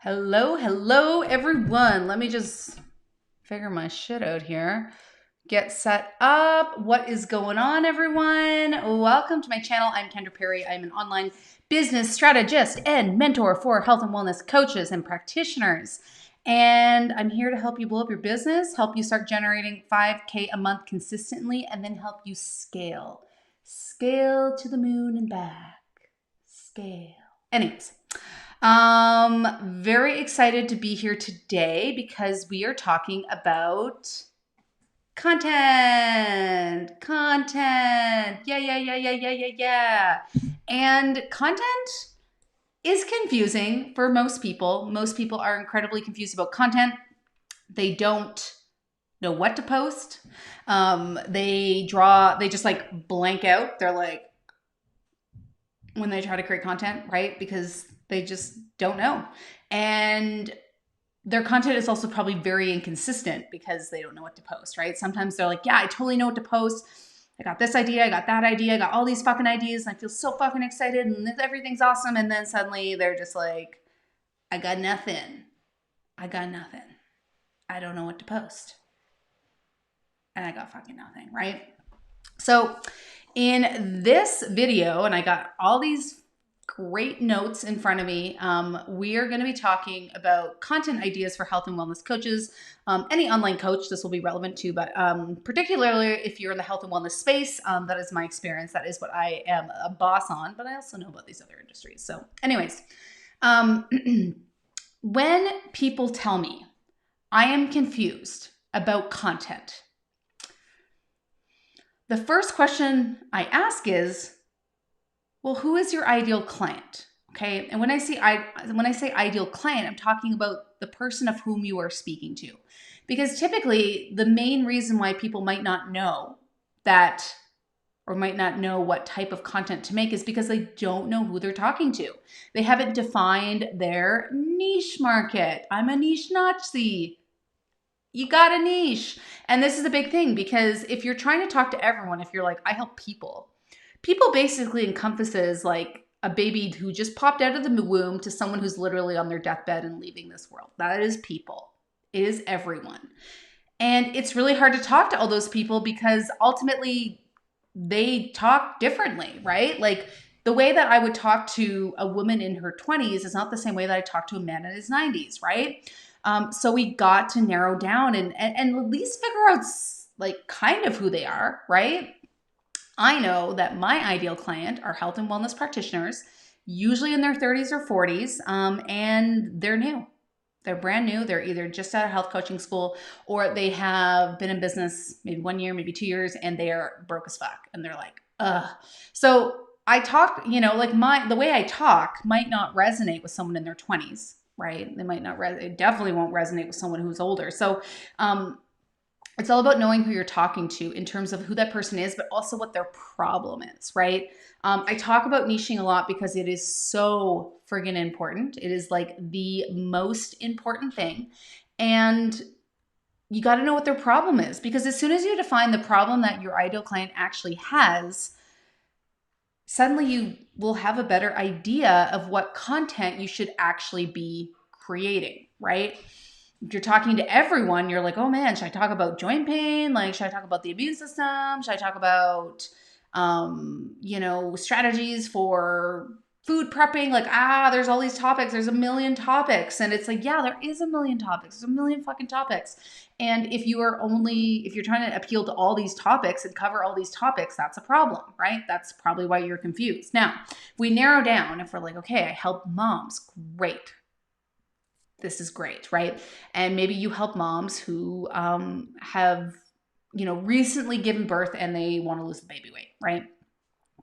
Hello, everyone. Let me just figure my shit out here. Get set up. What is going on, everyone? Welcome to my channel. I'm Kendra Perry. I'm an online business strategist and mentor for health and wellness coaches and practitioners. And I'm here to help you blow up your business, help you start generating 5K a month consistently, and then help you scale. Scale to the moon and back. Scale. Anyways. Very excited to be here today because we are talking about content. Yeah. And content is confusing for most people. Most people are incredibly confused about content. They don't know what to post. They just like blank out. They're like, when they try to create content, right? Because they just don't know. And their content is also probably very inconsistent because they don't know what to post, right? Sometimes they're like, yeah, I totally know what to post. I got this idea, I got that idea, I got all these fucking ideas, and I feel so fucking excited, and everything's awesome. And then suddenly they're just like, I got nothing. I don't know what to post. And I got fucking nothing, right? So in this video, and I got all these great notes in front of me, we are going to be talking about content ideas for health and wellness coaches. Any online coach this will be relevant to, but particularly if you're in the health and wellness space, that is my experience. That is what I am a boss on, but I also know about these other industries. So anyways, when people tell me I am confused about content, the first question I ask is, well, who is your ideal client? Okay. And when I say ideal client, I'm talking about the person of whom you are speaking to. Because typically the main reason why people might not know that or might not know what type of content to make is because they don't know who they're talking to. They haven't defined their niche market. I'm a niche Nazi. You got a niche. And this is a big thing because if you're trying to talk to everyone, if you're like, I help people basically encompasses like a baby who just popped out of the womb to someone who's literally on their deathbed and leaving this world. That is people. It is everyone. And it's really hard to talk to all those people because ultimately they talk differently, right? Like the way that I would talk to a woman in her 20s is not the same way that I talk to a man in his 90s, right? So we got to narrow down and at least figure out like kind of who they are, right? I know that my ideal client are health and wellness practitioners, usually in their 30s or 40s, and they're new. They're brand new. They're either just out of health coaching school or they have been in business maybe 1 year, maybe 2 years, and they are broke as fuck. And they're like, ugh. So I talk, like the way I talk might not resonate with someone in their 20s, right? They might not, it definitely won't resonate with someone who's older. So, it's all about knowing who you're talking to in terms of who that person is, but also what their problem is, right? I talk about niching a lot because it is so friggin' important. It is like the most important thing. And you got to know what their problem is because as soon as you define the problem that your ideal client actually has, suddenly you will have a better idea of what content you should actually be creating, right? If you're talking to everyone, you're like, oh man, should I talk about joint pain? Like, should I talk about the immune system? Should I talk about, strategies for food prepping? Like, there's all these topics. There's a million topics. And it's like, yeah, there is a million topics. There's a million fucking topics. And if you're trying to appeal to all these topics and cover all these topics, that's a problem, right? That's probably why you're confused. Now, if we narrow down, if we're like, okay, I help moms, great. This is great, right? And maybe you help moms who have, recently given birth and they want to lose the baby weight, right?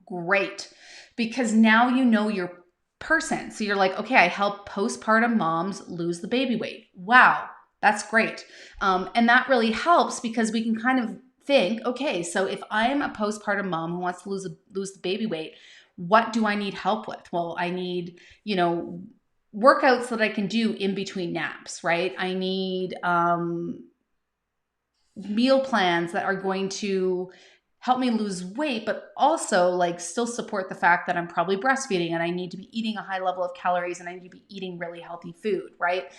Great. Because now you know your person. So you're like, okay, I help postpartum moms lose the baby weight. Wow, that's great. And that really helps because we can kind of think, okay, so if I'm a postpartum mom who wants to lose the baby weight, what do I need help with? Well, I need, workouts that I can do in between naps, right? I need meal plans that are going to help me lose weight, but also like still support the fact that I'm probably breastfeeding and I need to be eating a high level of calories and I need to be eating really healthy food, right?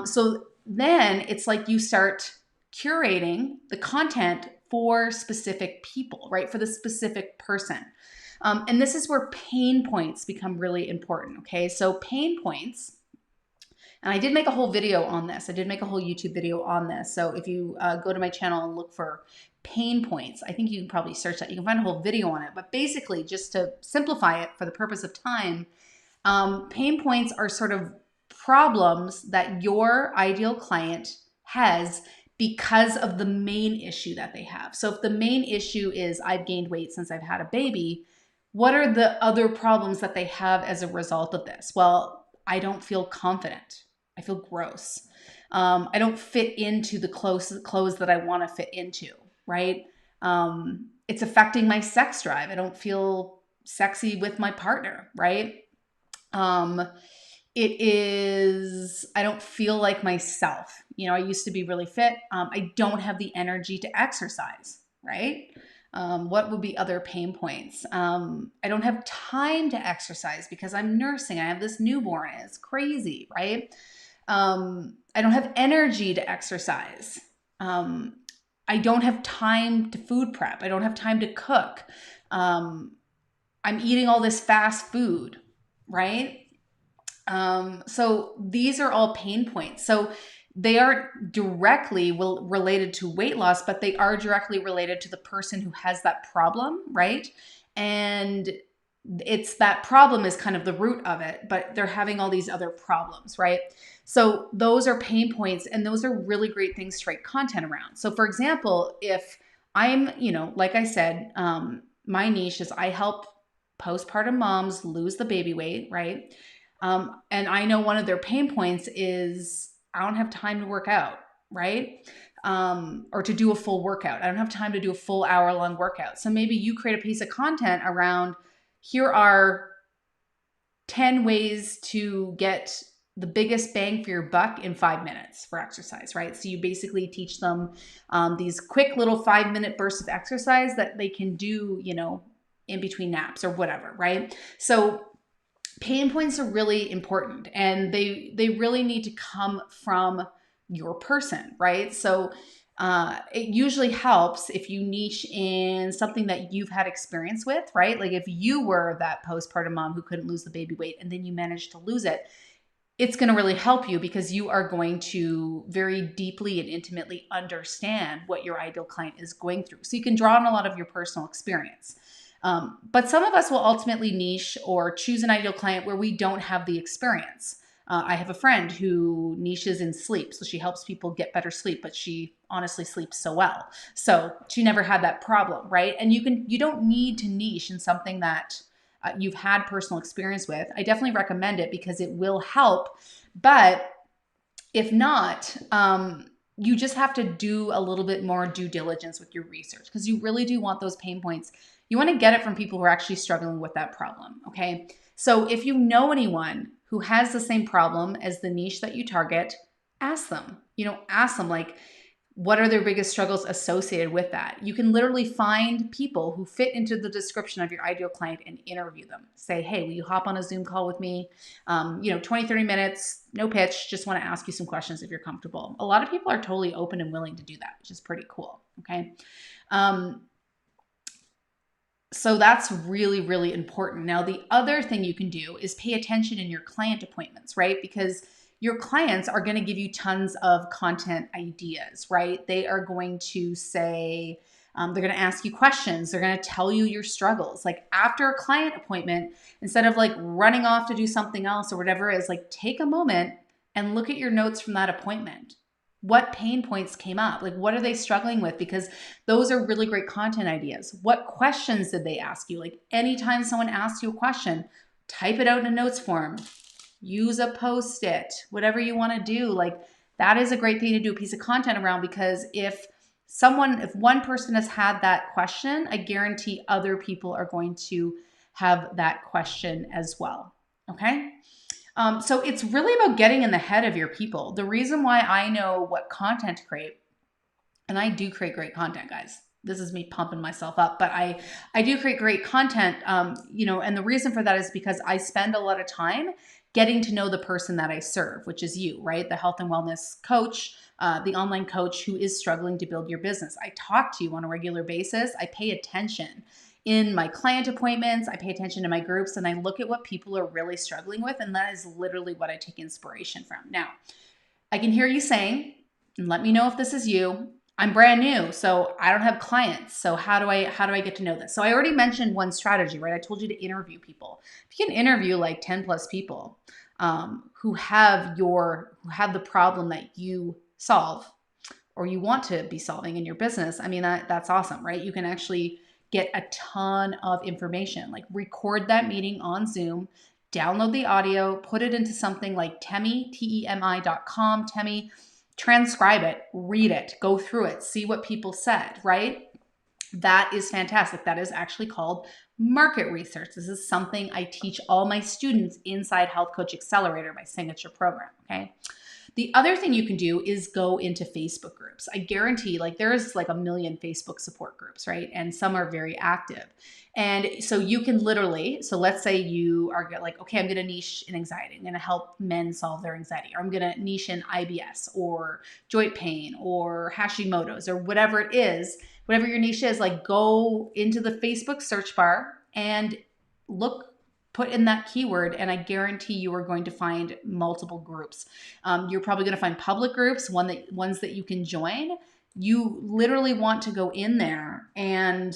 So then it's like you start curating the content for specific people, right? For the specific person. And this is where pain points become really important, okay? So pain points, and I did make a whole video on this. I did make a whole YouTube video on this. So if you go to my channel and look for pain points, I think you can probably search that. You can find a whole video on it. But basically, just to simplify it for the purpose of time, pain points are sort of problems that your ideal client has because of the main issue that they have. So if the main issue is I've gained weight since I've had a baby, what are the other problems that they have as a result of this? Well, I don't feel confident. I feel gross. I don't fit into the clothes that I want to fit into, right? It's affecting my sex drive. I don't feel sexy with my partner, right? I don't feel like myself. You know, I used to be really fit. I don't have the energy to exercise, right? What would be other pain points? I don't have time to exercise because I'm nursing. I have this newborn. It's crazy, right? I don't have energy to exercise. I don't have time to food prep. I don't have time to cook. I'm eating all this fast food, right? So these are all pain points. So they aren't directly related to weight loss, but they are directly related to the person who has that problem, right? And it's that problem is kind of the root of it, but they're having all these other problems, right? So those are pain points, and those are really great things to write content around. So for example, if I'm, like I said, my niche is I help postpartum moms lose the baby weight, right? And I know one of their pain points is I don't have time to work out, right? Or to do a full workout. I don't have time to do a full hour-long workout. So maybe you create a piece of content around, here are 10 ways to get the biggest bang for your buck in 5 minutes for exercise, right? So you basically teach them these quick little 5-minute bursts of exercise that they can do, in between naps or whatever, right? So pain points are really important, and they really need to come from your person, right? So it usually helps if you niche in something that you've had experience with, right? Like if you were that postpartum mom who couldn't lose the baby weight and then you managed to lose it, it's going to really help you because you are going to very deeply and intimately understand what your ideal client is going through. So you can draw on a lot of your personal experience. But some of us will ultimately niche or choose an ideal client where we don't have the experience. I have a friend who niches in sleep. So she helps people get better sleep, but she honestly sleeps so well. So she never had that problem, right? And you don't need to niche in something that you've had personal experience with. I definitely recommend it because it will help. But if not, you just have to do a little bit more due diligence with your research because you really do want those pain points. You want to get it from people who are actually struggling with that problem, okay? So if you know anyone who has the same problem as the niche that you target, ask them. Ask them, like, what are their biggest struggles associated with that? You can literally find people who fit into the description of your ideal client and interview them. Say, hey, will you hop on a Zoom call with me? 20, 30 minutes, no pitch, just want to ask you some questions if you're comfortable. A lot of people are totally open and willing to do that, which is pretty cool, okay? So that's really, really important. Now, the other thing you can do is pay attention in your client appointments, right? Because your clients are going to give you tons of content ideas, right? They are going to say, they're going to ask you questions. They're going to tell you your struggles. Like after a client appointment, instead of like running off to do something else or whatever it is, like take a moment and look at your notes from that appointment. What pain points came up? Like, what are they struggling with? Because those are really great content ideas. What questions did they ask you? Like anytime someone asks you a question, type it out in a notes form, use a Post-it, whatever you want to do. Like that is a great thing to do a piece of content around because if one person has had that question, I guarantee other people are going to have that question as well. Okay. So it's really about getting in the head of your people. The reason why I know what content to create, and I do create great content, guys. this is me pumping myself up, but I do create great content, and the reason for that is because I spend a lot of time getting to know the person that I serve, which is you, right? The health and wellness coach, the online coach who is struggling to build your business. I talk to you on a regular basis. I pay attention in my client appointments. I pay attention to my groups, and I look at what people are really struggling with. And that is literally what I take inspiration from. Now, I can hear you saying, and let me know if this is you, I'm brand new, so I don't have clients. So how do I get to know this? So I already mentioned one strategy, right? I told you to interview people. If you can interview like 10 plus people who have the problem that you solve or you want to be solving in your business, I mean, that's awesome, right? You can actually get a ton of information, like record that meeting on Zoom, download the audio, put it into something like Temi, Temi.com, Temi, transcribe it, read it, go through it, see what people said, right? That is fantastic. That is actually called market research. This is something I teach all my students inside Health Coach Accelerator, my signature program, okay? The other thing you can do is go into Facebook groups. I guarantee there's like a million Facebook support groups, right? And some are very active. And so you can literally, so let's say you are like, okay, I'm going to niche in anxiety. I'm going to help men solve their anxiety, or I'm going to niche in IBS or joint pain or Hashimoto's or whatever it is, whatever your niche is, like go into the Facebook search bar and put in that keyword, and I guarantee you are going to find multiple groups. You're probably going to find public groups, ones that you can join. You literally want to go in there and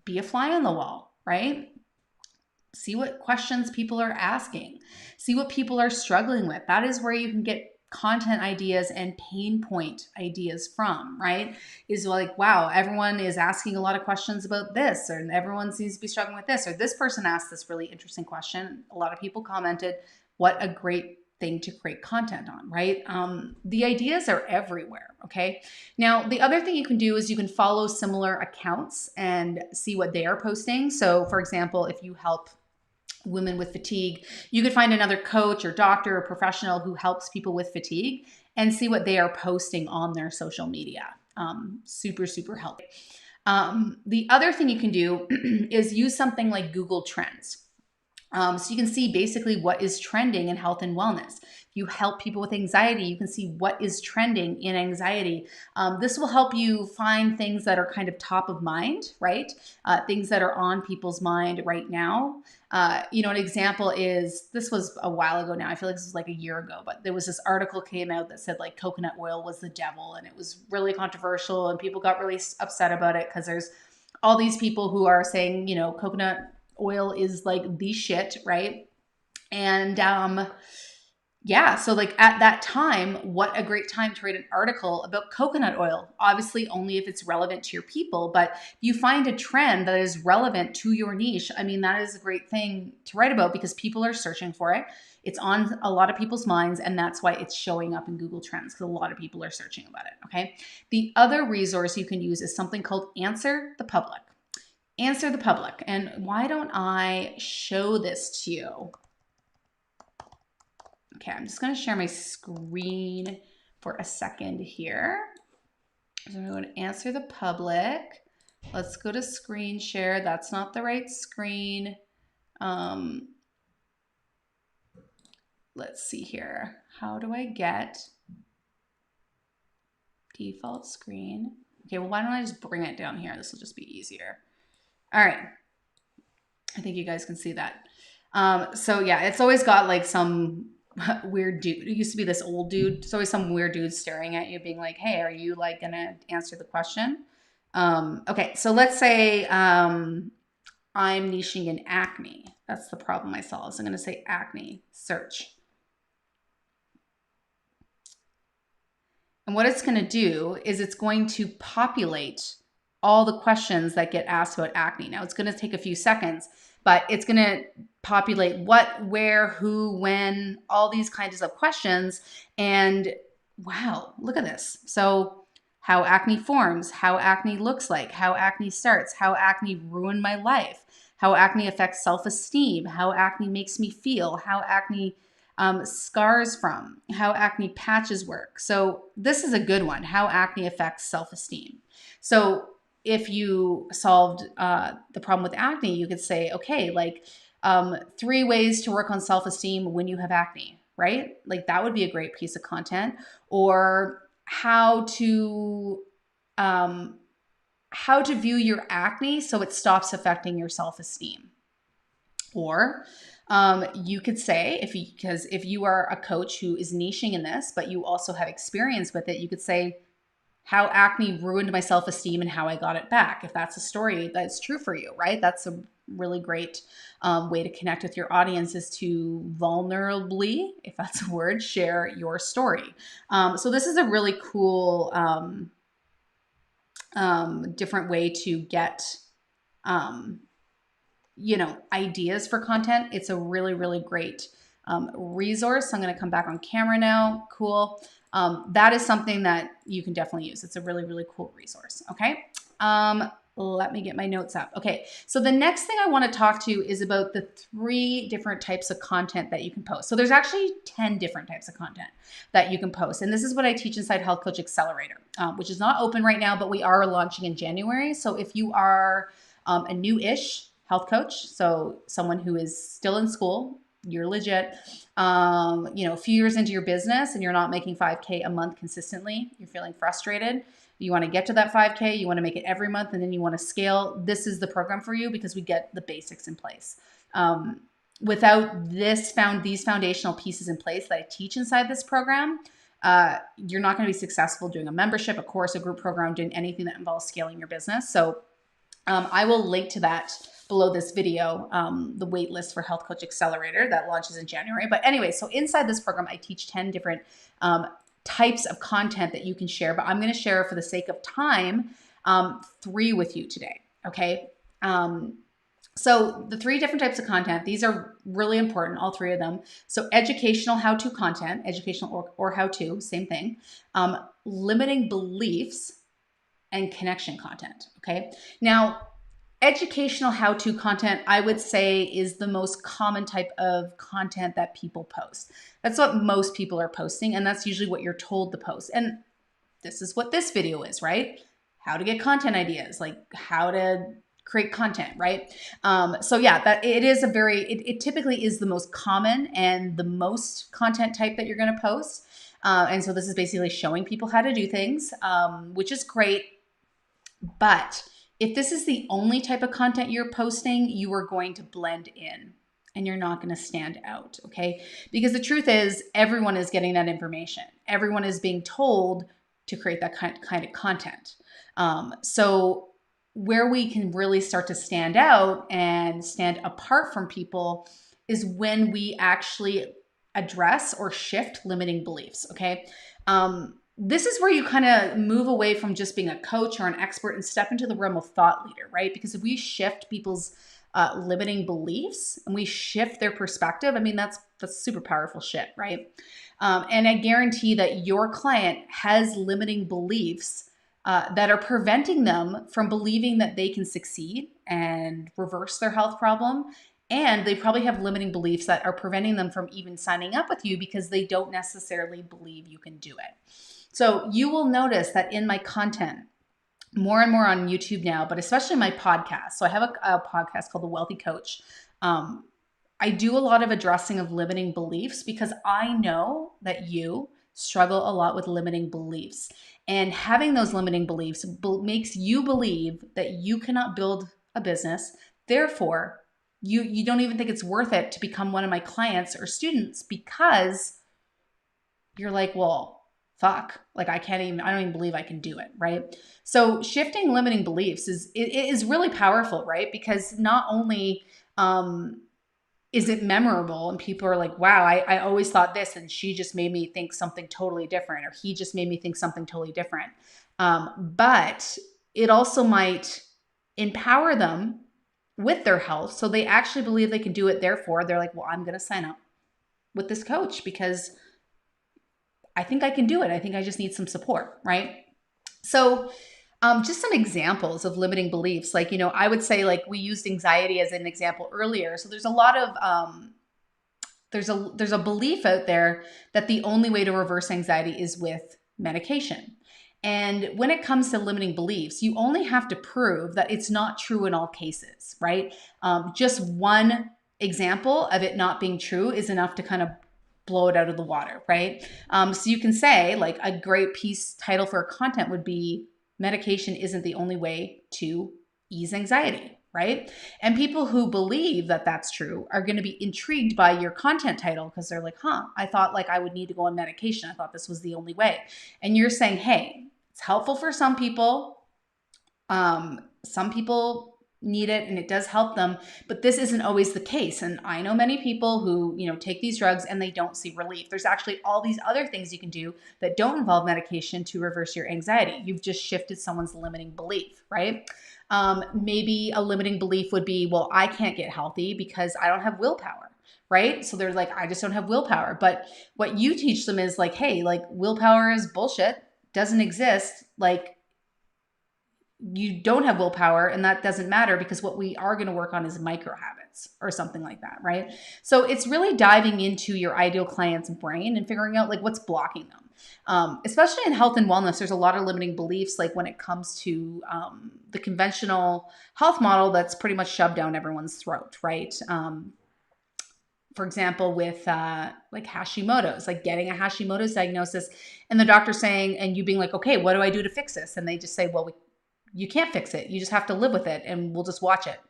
be a fly on the wall, right? See what questions people are asking. See what people are struggling with. That is where you can get content ideas and pain point ideas from, right? Is like, wow, everyone is asking a lot of questions about this, or everyone seems to be struggling with this, or this person asked this really interesting question. A lot of people commented. What a great thing to create content on, right? The ideas are everywhere, okay? Now, the other thing you can do is you can follow similar accounts and see what they are posting. So, for example, if you help women with fatigue, you could find another coach or doctor or professional who helps people with fatigue and see what they are posting on their social media. Super, super helpful. The other thing you can do is use something like Google Trends. So you can see basically what is trending in health and wellness. If you help people with anxiety, you can see what is trending in anxiety. This will help you find things that are kind of top of mind, right? Things that are on people's mind right now. An example is, this was a while ago now. I feel like this was like a year ago, but there was this article came out that said like coconut oil was the devil, and it was really controversial, and people got really upset about it because there's all these people who are saying, coconut oil is like the shit, right? And so like at that time, what a great time to write an article about coconut oil. Obviously only if it's relevant to your people, but if you find a trend that is relevant to your niche, I mean, that is a great thing to write about because people are searching for it. It's on a lot of people's minds, and that's why it's showing up in Google Trends, because a lot of people are searching about it, okay? The other resource you can use is something called Answer the Public. Answer the Public. And why don't I show this to you? Okay, I'm just going to share my screen for a second here. So I'm going to Answer the Public. Let's go to screen share. That's not the right screen. Let's see here. How do I get default screen? Okay, well, why don't I just bring it down here? This will just be easier. All right. I think you guys can see that. So yeah, it's always got like some weird dude. It used to be this old dude. It's always some weird dude staring at you being like, hey, are you like gonna answer the question? Okay, so let's say I'm niching in acne. That's the problem I solve. So I'm gonna say acne, search. And what it's gonna do is it's going to populate all the questions that get asked about acne. Now it's going to take a few seconds, but it's going to populate what, where, who, when, all these kinds of questions. And wow, look at this. So how acne forms, how acne looks like, how acne starts, how acne ruined my life, how acne affects self-esteem, how acne makes me feel, how acne scars from, how acne patches work. So this is a good one, how acne affects self-esteem. So if you solved the problem with acne, you could say, okay, like 3 ways to work on self-esteem when you have acne, right? Like that would be a great piece of content. Or um, how to view your acne so it stops affecting your self-esteem. Or you could say, because if you are a coach who is niching in this, but you also have experience with it, you could say how acne ruined my self-esteem and how I got it back. If that's a story that's true for you, right? That's a really great way to connect with your audience, is to vulnerably, if that's a word, share your story. So this is a really cool different way to get ideas for content. It's a really, really great resource. I'm going to come back on camera now. Cool. That is something that you can definitely use. It's a really, really cool resource. Okay. Let me get my notes up. Okay. So the next thing I want to talk to you is about the 3 different types of content that you can post. So there's actually 10 different types of content that you can post. And this is what I teach inside Health Coach Accelerator, which is not open right now, but we are launching in January. So if you are a new-ish health coach, so someone who is still in school, you're legit, a few years into your business and you're not making 5K a month consistently, you're feeling frustrated, you want to get to that 5K, you want to make it every month, and then you want to scale, this is the program for you, because we get the basics in place. Without these foundational pieces in place that I teach inside this program, you're not going to be successful doing a membership, a course, a group program, doing anything that involves scaling your business. So I will link to that below this video, the wait list for Health Coach Accelerator that launches in January. But anyway, so inside this program, I teach 10 different types of content that you can share, but I'm going to share, for the sake of time, 3 with you today. Okay. So the 3 different types of content, these are really important, all 3 of them. So educational how-to content, educational or how-to, same thing. Limiting beliefs, and connection content. Okay. Now, educational how-to content, I would say, is the most common type of content that people post. That's what most people are posting, and that's usually what you're told to post. And this is what this video is, right? How to get content ideas, like how to create content, right? So yeah, that it is it typically is the most common and the most content type that you're going to post. And so this is basically showing people how to do things, which is great. But if this is the only type of content you're posting, you are going to blend in and you're not going to stand out, okay? Because the truth is, everyone is getting that information. Everyone is being told to create that kind of content. So where we can really start to stand out and stand apart from people is when we actually address or shift limiting beliefs, okay? This is where you kind of move away from just being a coach or an expert and step into the realm of thought leader, right? Because if we shift people's limiting beliefs and we shift their perspective, I mean, that's super powerful shit, right? And I guarantee that your client has limiting beliefs that are preventing them from believing that they can succeed and reverse their health problem. And they probably have limiting beliefs that are preventing them from even signing up with you because they don't necessarily believe you can do it. So you will notice that in my content, more and more on YouTube now, but especially my podcast. So I have a podcast called The Wealthy Coach. I do a lot of addressing of limiting beliefs because I know that you struggle a lot with limiting beliefs. And having those limiting beliefs makes you believe that you cannot build a business. Therefore, you don't even think it's worth it to become one of my clients or students because you're like, well, fuck, like I don't even believe I can do it, right? So shifting limiting beliefs is really powerful, right? Because not only is it memorable and people are like, wow, I always thought this and she just made me think something totally different, or he just made me think something totally different. But it also might empower them with their health. So they actually believe they can do it. Therefore, they're like, well, I'm going to sign up with this coach because I think I can do it. I think I just need some support, right? So just some examples of limiting beliefs. Like, I would say, like, we used anxiety as an example earlier. So there's a lot of, there's a belief out there that the only way to reverse anxiety is with medication. And when it comes to limiting beliefs, you only have to prove that it's not true in all cases, right? Just one example of it not being true is enough to kind of blow it out of the water, right? So you can say, like, a great piece title for content would be medication isn't the only way to ease anxiety, right? And people who believe that that's true are going to be intrigued by your content title because they're like, I thought like I would need to go on medication. I thought this was the only way. And you're saying, hey, it's helpful for some people. Some people need it and it does help them, but this isn't always the case. And I know many people who, take these drugs and they don't see relief. There's actually all these other things you can do that don't involve medication to reverse your anxiety. You've just shifted someone's limiting belief, right? Maybe a limiting belief would be, well, I can't get healthy because I don't have willpower, right? So they're like, I just don't have willpower. But what you teach them is like, hey, like willpower is bullshit, doesn't exist. Like, you don't have willpower and that doesn't matter because what we are going to work on is micro habits or something like that, right? So it's really diving into your ideal client's brain and figuring out like what's blocking them. Especially in health and wellness, there's a lot of limiting beliefs like when it comes to the conventional health model that's pretty much shoved down everyone's throat, right? For example, with like Hashimoto's, like getting a Hashimoto's diagnosis and the doctor saying, and you being like, okay, what do I do to fix this? And they just say, well, you can't fix it. You just have to live with it and we'll just watch it.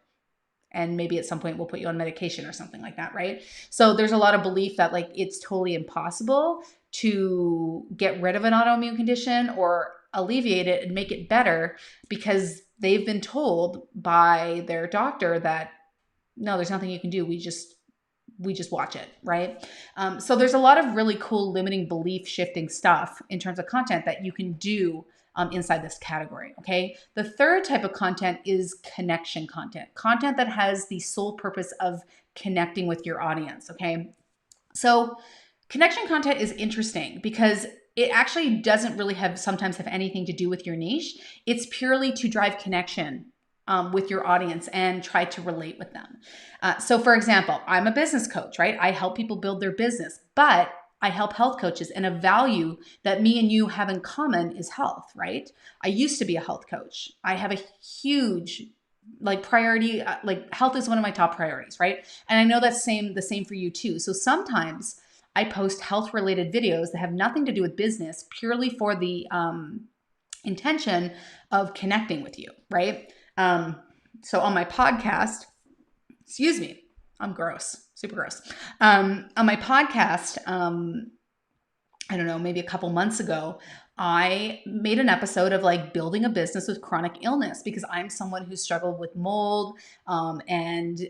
And maybe at some point we'll put you on medication or something like that, right? So there's a lot of belief that like it's totally impossible to get rid of an autoimmune condition or alleviate it and make it better because they've been told by their doctor that no, there's nothing you can do. We just watch it, right? So there's a lot of really cool limiting belief shifting stuff in terms of content that you can do inside this category, okay? The third type of content is connection content, content that has the sole purpose of connecting with your audience, okay? So connection content is interesting because it actually doesn't really sometimes have anything to do with your niche. It's purely to drive connection with your audience and try to relate with them. So for example, I'm a business coach, right? I help people build their business, but I help health coaches, and a value that me and you have in common is health, right? I used to be a health coach. I have a huge like priority, like health is one of my top priorities, right? And I know that's the same for you too. So sometimes I post health related videos that have nothing to do with business purely for the intention of connecting with you, right? So on my podcast, excuse me, I'm gross, super gross. On my podcast, I don't know, maybe a couple months ago, I made an episode of like building a business with chronic illness because I'm someone who struggled with mold and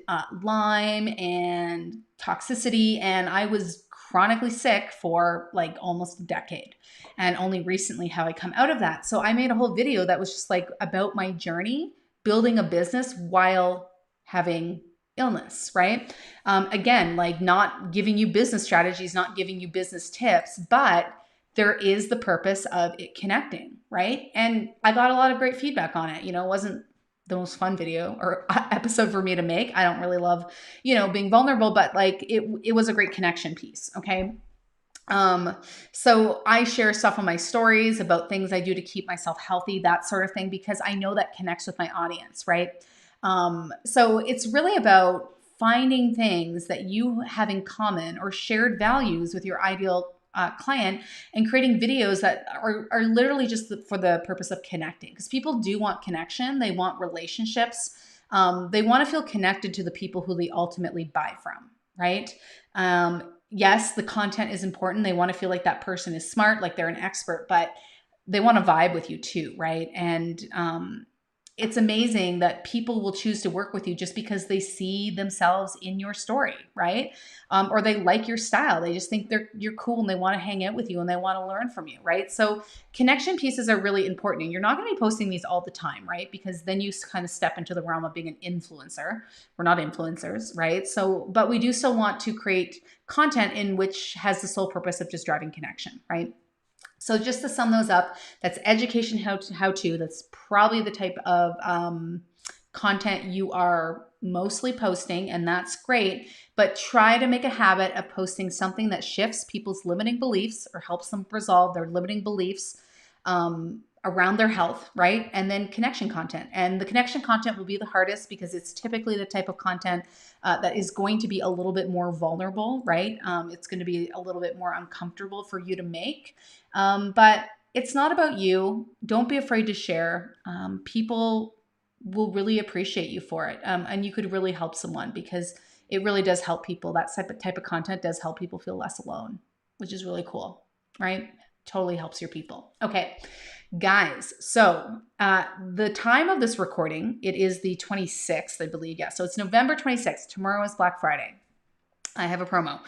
Lyme and toxicity. And I was chronically sick for like almost a decade. And only recently have I come out of that. So I made a whole video that was just like about my journey building a business while having illness, right? Again, like not giving you business strategies, not giving you business tips, but there is the purpose of it connecting, right? And I got a lot of great feedback on it. It wasn't the most fun video or episode for me to make. I don't really love, being vulnerable, but like it was a great connection piece. Okay. So I share stuff on my stories about things I do to keep myself healthy, that sort of thing, because I know that connects with my audience, right? So it's really about finding things that you have in common or shared values with your ideal client and creating videos that are literally just for the purpose of connecting, because people do want connection. They want relationships. They want to feel connected to the people who they ultimately buy from, right? Yes, the content is important. They want to feel like that person is smart, like they're an expert, but they want to vibe with you too, right? And it's amazing that people will choose to work with you just because they see themselves in your story, right? Or they like your style. They just think you're cool and they want to hang out with you and they want to learn from you, right? So connection pieces are really important. And you're not going to be posting these all the time, right? Because then you kind of step into the realm of being an influencer. We're not influencers, right? So, but we do still want to create content in which has the sole purpose of just driving connection, right? So just to sum those up, that's education how-to. That's probably the type of content you are mostly posting, and that's great. But try to make a habit of posting something that shifts people's limiting beliefs or helps them resolve their limiting beliefs. around their health, right? And then connection content. And the connection content will be the hardest because it's typically the type of content that is going to be a little bit more vulnerable, right? It's going to be a little bit more uncomfortable for you to make. But it's not about you. Don't be afraid to share. People will really appreciate you for it. And you could really help someone because it really does help people. That type of content does help people feel less alone, which is really cool, right? Totally helps your people. Okay, guys. So the time of this recording, it is the 26th, I believe. Yeah. So it's November 26th. Tomorrow is Black Friday. I have a promo.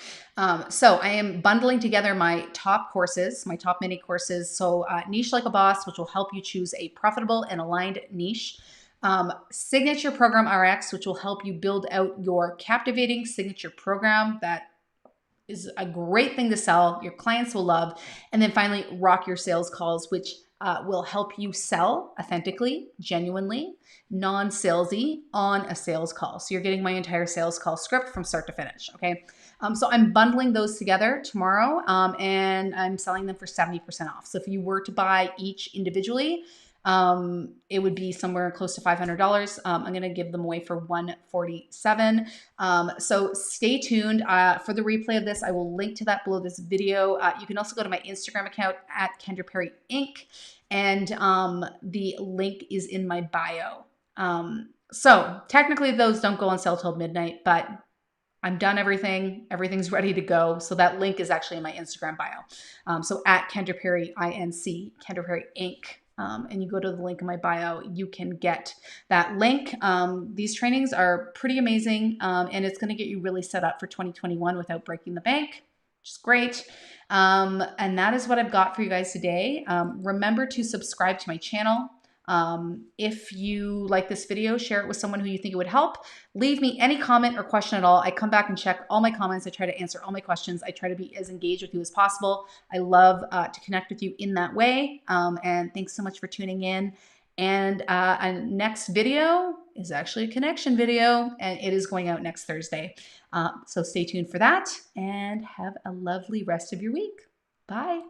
So I am bundling together my top courses, my top mini courses. So Niche Like a Boss, which will help you choose a profitable and aligned niche. Signature Program RX, which will help you build out your captivating signature program that is a great thing to sell. Your clients will love. And then finally, Rock Your Sales Calls, which will help you sell authentically, genuinely, non-salesy on a sales call. So you're getting my entire sales call script from start to finish. Okay. So I'm bundling those together tomorrow, and I'm selling them for 70% off. So if you were to buy each individually, it would be somewhere close to $500. I'm going to give them away for $147. So stay tuned for the replay of this. I will link to that below this video. You can also go to my Instagram account at Kendra Perry Inc. And the link is in my bio. So technically those don't go on sale till midnight, but I'm done everything. Everything's ready to go. So that link is actually in my Instagram bio. So at Kendra Perry Inc, Kendra Perry Inc. And you go to the link in my bio, you can get that link. These trainings are pretty amazing, and it's going to get you really set up for 2021 without breaking the bank, which is great. And that is what I've got for you guys today. Remember to subscribe to my channel. If you like this video, share it with someone who you think it would help. Leave me any comment or question at all. I come back and check all my comments. I try to answer all my questions. I try to be as engaged with you as possible. I love to connect with you in that way. And thanks so much for tuning in. And next video is actually a connection video, and it is going out next Thursday. So stay tuned for that, and have a lovely rest of your week. Bye.